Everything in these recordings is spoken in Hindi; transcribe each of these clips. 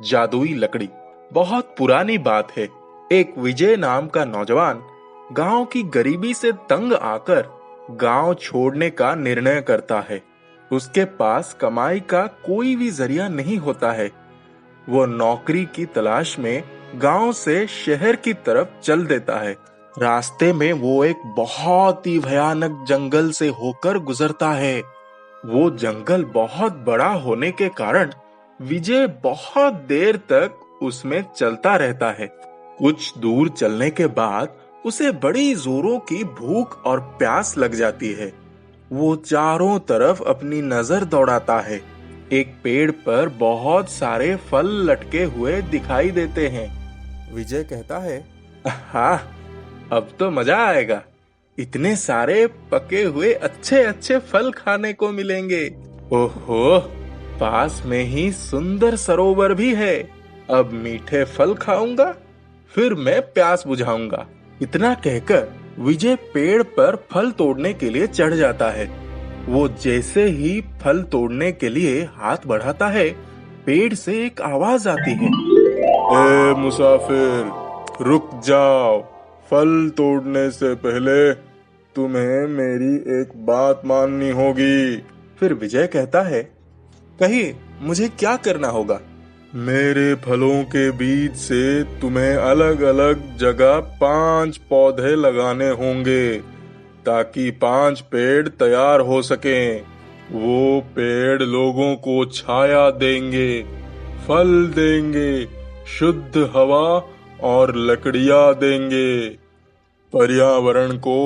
जादुई लकड़ी। बहुत पुरानी बात है। एक विजय नाम का नौजवान गांव की गरीबी से तंग आकर गांव छोड़ने का निर्णय करता है। उसके पास कमाई का कोई भी जरिया नहीं होता है। वो नौकरी की तलाश में गांव से शहर की तरफ चल देता है। रास्ते में वो एक बहुत ही भयानक जंगल से होकर गुजरता है। वो जंगल बहुत बड़ा होने के कारण विजय बहुत देर तक उसमें चलता रहता है। कुछ दूर चलने के बाद उसे बड़ी जोरों की भूख और प्यास लग जाती है। वो चारों तरफ अपनी नजर दौड़ाता है। एक पेड़ पर बहुत सारे फल लटके हुए दिखाई देते हैं। विजय कहता है, हाँ, अब तो मजा आएगा। इतने सारे पके हुए अच्छे अच्छे फल खाने को मिलेंगे। ओहो, पास में ही सुंदर सरोवर भी है। अब मीठे फल खाऊंगा, फिर मैं प्यास बुझाऊंगा। इतना कहकर विजय पेड़ पर फल तोड़ने के लिए चढ़ जाता है। वो जैसे ही फल तोड़ने के लिए हाथ बढ़ाता है, पेड़ से एक आवाज आती है, ए मुसाफिर, रुक जाओ। फल तोड़ने से पहले तुम्हें मेरी एक बात माननी होगी। फिर विजय कहता है, कहिए, मुझे क्या करना होगा? मेरे फलों के बीज से तुम्हें अलग अलग जगह 5 पौधे लगाने होंगे ताकि 5 पेड़ तैयार हो सकें। वो पेड़ लोगों को छाया देंगे, फल देंगे, शुद्ध हवा और लकड़ियां देंगे, पर्यावरण को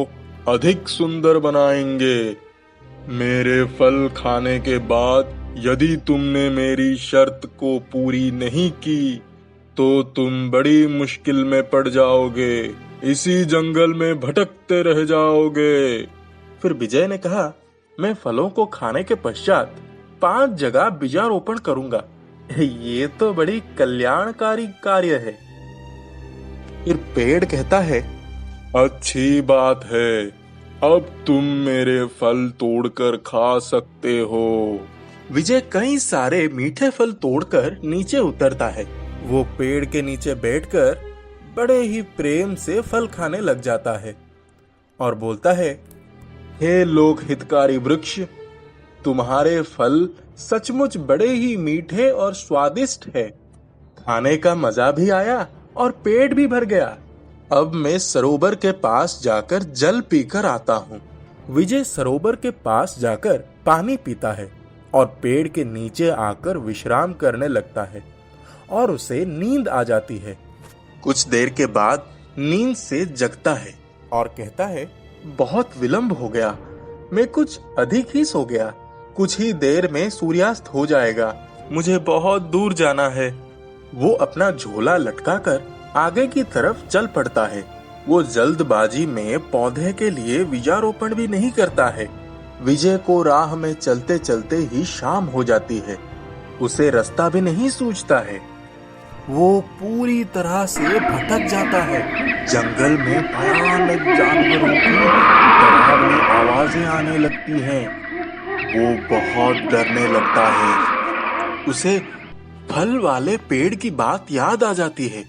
अधिक सुंदर बनाएंगे। मेरे फल खाने के बाद यदि तुमने मेरी शर्त को पूरी नहीं की तो तुम बड़ी मुश्किल में पड़ जाओगे। इसी जंगल में भटकते रह जाओगे। फिर विजय ने कहा, मैं फलों को खाने के पश्चात 5 जगह बीजारोपण करूंगा। ये तो बड़ी कल्याणकारी कार्य है। फिर पेड़ कहता है, अच्छी बात है, अब तुम मेरे फल तोड़कर खा सकते हो। विजय कई सारे मीठे फल तोड़कर नीचे उतरता है। वो पेड़ के नीचे बैठकर बड़े ही प्रेम से फल खाने लग जाता है और बोलता है, हे लोक हितकारी वृक्ष, तुम्हारे फल सचमुच बड़े ही मीठे और स्वादिष्ट है। खाने का मजा भी आया और पेट भी भर गया। अब मैं सरोवर के पास जाकर जल पीकर आता हूँ। विजय सरोवर के पास जाकर पानी पीता है और पेड़ के नीचे आकर विश्राम करने लगता है और उसे नींद आ जाती है। कुछ देर के बाद नींद से जगता है और कहता है, बहुत विलंब हो गया, मैं कुछ अधिक ही सो गया। कुछ ही देर में सूर्यास्त हो जाएगा, मुझे बहुत दूर जाना है। वो अपना झोला लटकाकर आगे की तरफ चल पड़ता है। वो जल्दबाजी में पौधे के लिए बीजारोपण भी नहीं करता है। विजय को राह में चलते चलते ही शाम हो जाती है। उसे रास्ता भी नहीं सूझता है। वो पूरी तरह से भटक जाता है। जंगल में भयानक जानवरों की डरावनी आवाजें आने लगती हैं। वो बहुत डरने लगता है। उसे फल वाले पेड़ की बात याद आ जाती है।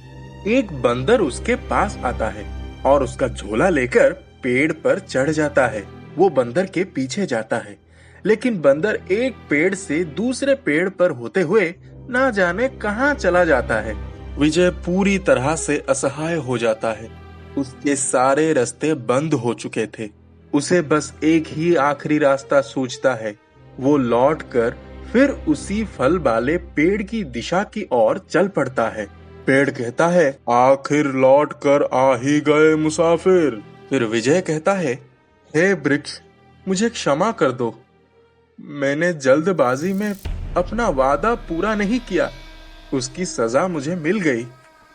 एक बंदर उसके पास आता है और उसका झोला लेकर पेड़ पर चढ़ जाता है। वो बंदर के पीछे जाता है, लेकिन बंदर एक पेड़ से दूसरे पेड़ पर होते हुए ना जाने कहां चला जाता है। विजय पूरी तरह से असहाय हो जाता है। उसके सारे रास्ते बंद हो चुके थे। उसे बस एक ही आखिरी रास्ता सूझता है। वो लौटकर फिर उसी फल वाले पेड़ की दिशा की ओर चल पड़ता है। पेड़ कहता है, आखिर लौट कर आ ही गए मुसाफिर। फिर विजय कहता है, हे वृक्ष, मुझे क्षमा कर दो। मैंने जल्दबाजी में अपना वादा पूरा नहीं किया, उसकी सजा मुझे मिल गई।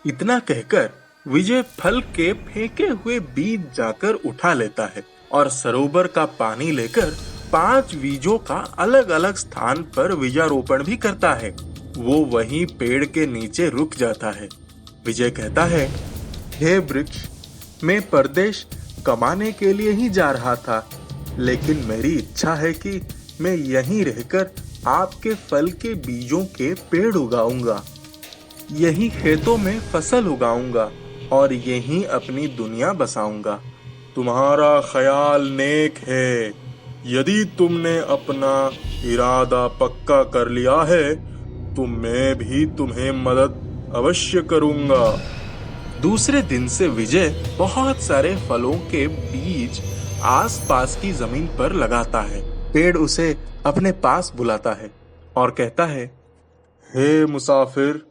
इतना कहकर विजय फल के फेंके हुए बीज जाकर उठा लेता है और सरोवर का पानी लेकर 5 बीजों का अलग अलग स्थान पर बीजारोपण भी करता है। वो वहीं पेड़ के नीचे रुक जाता है। विजय कहता है, हे वृक्ष, मैं परदेश कमाने के लिए ही जा रहा था, लेकिन मेरी इच्छा है कि मैं यहीं रहकर आपके फल के बीजों के पेड़ उगाऊंगा। यही खेतों में फसल उगाऊंगा और यहीं अपनी दुनिया बसाऊंगा। तुम्हारा ख्याल नेक है। यदि तुमने अपना इरादा पक्का कर लिया है तो मैं भी तुम्हें मदद अवश्य करूंगा। दूसरे दिन से विजय बहुत सारे फलों के बीज आसपास की जमीन पर लगाता है। पेड़ उसे अपने पास बुलाता है और कहता है, हे मुसाफिर,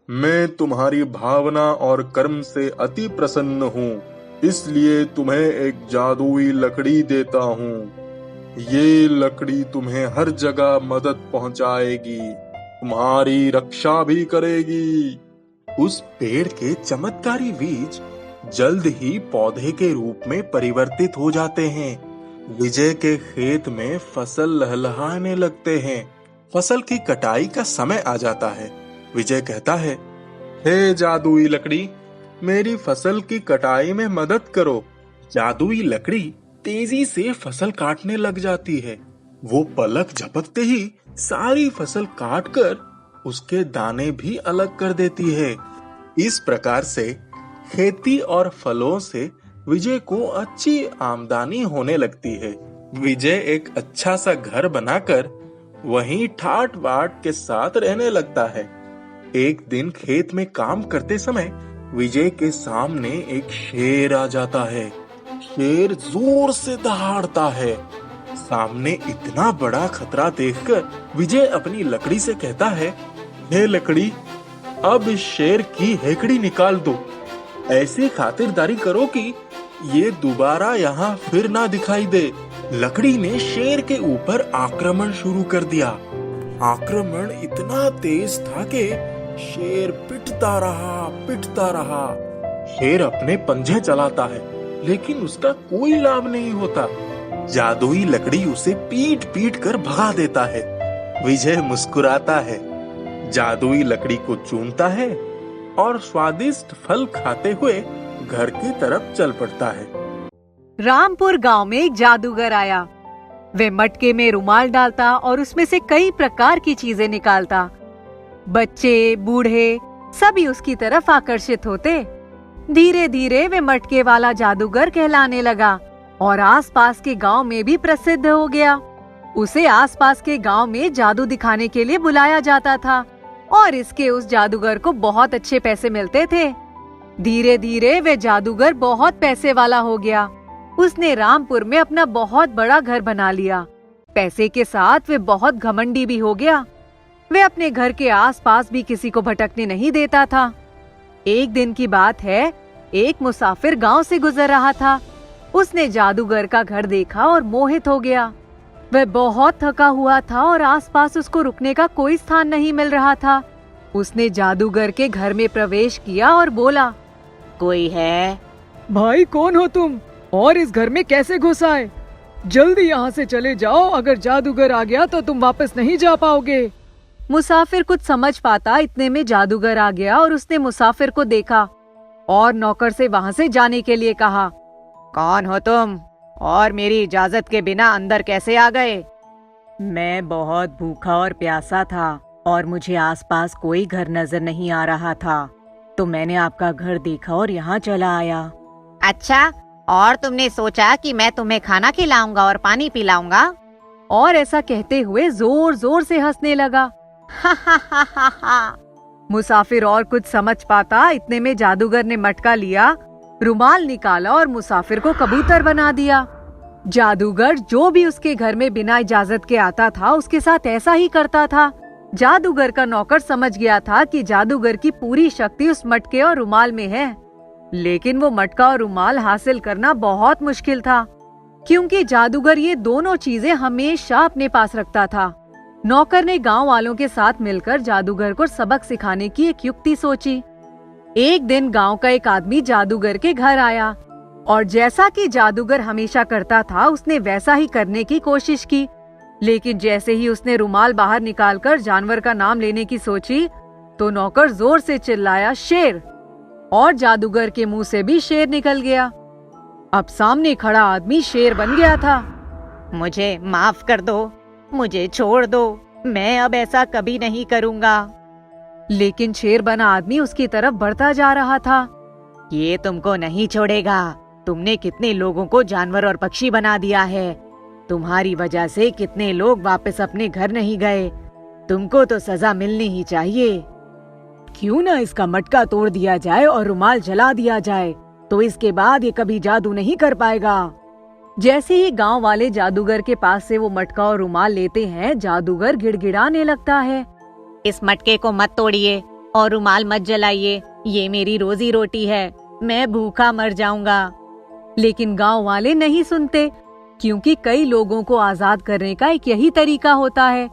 मैं तुम्हारी भावना और कर्म से अति प्रसन्न हूँ, इसलिए तुम्हें एक जादुई लकड़ी देता हूँ। ये लकड़ी तुम्हें हर जगह मदद पहुँचाएगी, तुम्हारी रक्षा भी करेगी। उस पेड़ के चमत्कारी बीज जल्द ही पौधे के रूप में परिवर्तित हो जाते हैं। विजय के खेत में फसल लहलहाने लगते हैं। फसल की कटाई का समय आ जाता है। विजय कहता है, हे जादुई लकड़ी, मेरी फसल की कटाई में मदद करो। जादुई लकड़ी तेजी से फसल काटने लग जाती है। वो पलक झपकते ही सारी फसल काटकर उसके दाने भी अलग कर देती है। इस प्रकार से खेती और फलों से विजय को अच्छी आमदनी होने लगती है। विजय एक अच्छा सा घर बनाकर वहीं ठाट बाट के साथ रहने लगता है। एक दिन खेत में काम करते समय विजय के सामने एक शेर आ जाता है। शेर जोर से दहाड़ता है। सामने इतना बड़ा खतरा देखकर विजय अपनी लकड़ी से कहता है, हे लकड़ी, अब इस शेर की हेकड़ी निकाल दो। ऐसी खातिरदारी करो कि ये दोबारा यहाँ फिर ना दिखाई दे। लकड़ी ने शेर के ऊपर आक्रमण शुरू कर दिया। आक्रमण इतना तेज था कि शेर पिटता रहा। शेर अपने पंजे चलाता है, लेकिन उसका कोई लाभ नहीं होता। जादुई लकड़ी उसे पीट पीट कर भगा देता है। विजय मुस्कुराता है, जादुई लकड़ी को चूमता है और स्वादिष्ट फल खाते हुए घर की तरफ चल पड़ता है। रामपुर गांव में एक जादूगर आया। वे मटके में रुमाल डालता और उसमें से कई प्रकार की चीजें निकालता। बच्चे, बूढ़े सभी उसकी तरफ आकर्षित होते। धीरे धीरे वे मटके वाला जादूगर कहलाने लगा और आसपास के गांव में भी प्रसिद्ध हो गया। उसे आसपास के गांव में जादू दिखाने के लिए बुलाया जाता था और इसके उस जादूगर को बहुत अच्छे पैसे मिलते थे। धीरे धीरे वे जादूगर बहुत पैसे वाला हो गया। उसने रामपुर में अपना बहुत बड़ा घर बना लिया। पैसे के साथ वे बहुत घमंडी भी हो गया। वे अपने घर के आसपास भी किसी को भटकने नहीं देता था। एक दिन की बात है, एक मुसाफिर गांव से गुजर रहा था। उसने जादूगर का घर देखा और मोहित हो गया। वह बहुत थका हुआ था और आसपास उसको रुकने का कोई स्थान नहीं मिल रहा था। उसने जादूगर के घर में प्रवेश किया और बोला, कोई है? भाई, कौन हो तुम और इस घर में कैसे घुस आए? जल्दी यहाँ से चले जाओ, अगर जादूगर आ गया तो तुम वापस नहीं जा पाओगे। मुसाफिर कुछ समझ पाता इतने में जादूगर आ गया और उसने मुसाफिर को देखा और नौकर से वहाँ से जाने के लिए कहा। कौन हो तुम और मेरी इजाजत के बिना अंदर कैसे आ गए? मैं बहुत भूखा और प्यासा था और मुझे आसपास कोई घर नजर नहीं आ रहा था, तो मैंने आपका घर देखा और यहाँ चला आया। अच्छा, और तुमने सोचा कि मैं तुम्हें खाना खिलाऊंगा और पानी पिलाऊंगा? और ऐसा कहते हुए जोर जोर से हंसने लगा। मुसाफिर और कुछ समझ पाता इतने में जादूगर ने मटका लिया, रुमाल निकाला और मुसाफिर को कबूतर बना दिया। जादूगर जो भी उसके घर में बिना इजाजत के आता था उसके साथ ऐसा ही करता था। जादूगर का नौकर समझ गया था कि जादूगर की पूरी शक्ति उस मटके और रुमाल में है, लेकिन वो मटका और रुमाल हासिल करना बहुत मुश्किल था, क्योंकि जादूगर ये दोनों चीजें हमेशा अपने पास रखता था। नौकर ने गांव वालों के साथ मिलकर जादूगर को सबक सिखाने की एक युक्ति सोची। एक दिन गांव का एक आदमी जादूगर के घर आया और जैसा कि जादूगर हमेशा करता था उसने वैसा ही करने की कोशिश की, लेकिन जैसे ही उसने रुमाल बाहर निकालकर जानवर का नाम लेने की सोची तो नौकर जोर से चिल्लाया, शेर, और जादूगर के मुंह से भी शेर निकल गया। अब सामने खड़ा आदमी शेर बन गया था। मुझे माफ कर दो, मुझे छोड़ दो, मैं अब ऐसा कभी नहीं करूँगा। लेकिन शेर बना आदमी उसकी तरफ बढ़ता जा रहा था। ये तुमको नहीं छोड़ेगा। तुमने कितने लोगों को जानवर और पक्षी बना दिया है। तुम्हारी वजह से कितने लोग वापस अपने घर नहीं गए। तुमको तो सजा मिलनी ही चाहिए। क्यों ना इसका मटका तोड़ दिया जाए और रुमाल जला दिया जाए, तो इसके बाद ये कभी जादू नहीं कर पाएगा। जैसे ही गांव वाले जादूगर के पास से वो मटका और रुमाल लेते हैं, जादूगर गिड़गिड़ाने लगता है। इस मटके को मत तोड़िए और रुमाल मत जलाइए। ये मेरी रोजी रोटी है, मैं भूखा मर जाऊंगा। लेकिन गांव वाले नहीं सुनते, क्योंकि कई लोगों को आजाद करने का एक यही तरीका होता है।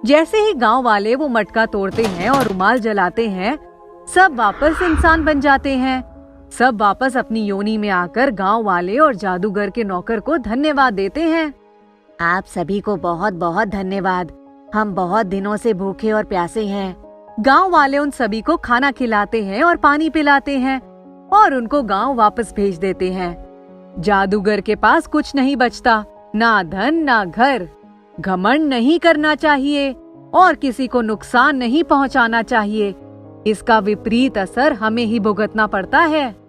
जैसे ही गांव वाले वो मटका तोड़ते हैं और रुमाल जलाते हैं, सब वापस इंसान बन जाते हैं। सब वापस अपनी योनि में आकर गांव वाले और जादूगर के नौकर को धन्यवाद देते हैं। आप सभी को बहुत बहुत धन्यवाद। हम बहुत दिनों से भूखे और प्यासे हैं। गांव वाले उन सभी को खाना खिलाते हैं और पानी पिलाते हैं और उनको गांव वापस भेज देते हैं। जादूगर के पास कुछ नहीं बचता, ना धन ना घर। घमंड नहीं करना चाहिए और किसी को नुकसान नहीं पहुंचाना चाहिए। इसका विपरीत असर हमें ही भुगतना पड़ता है।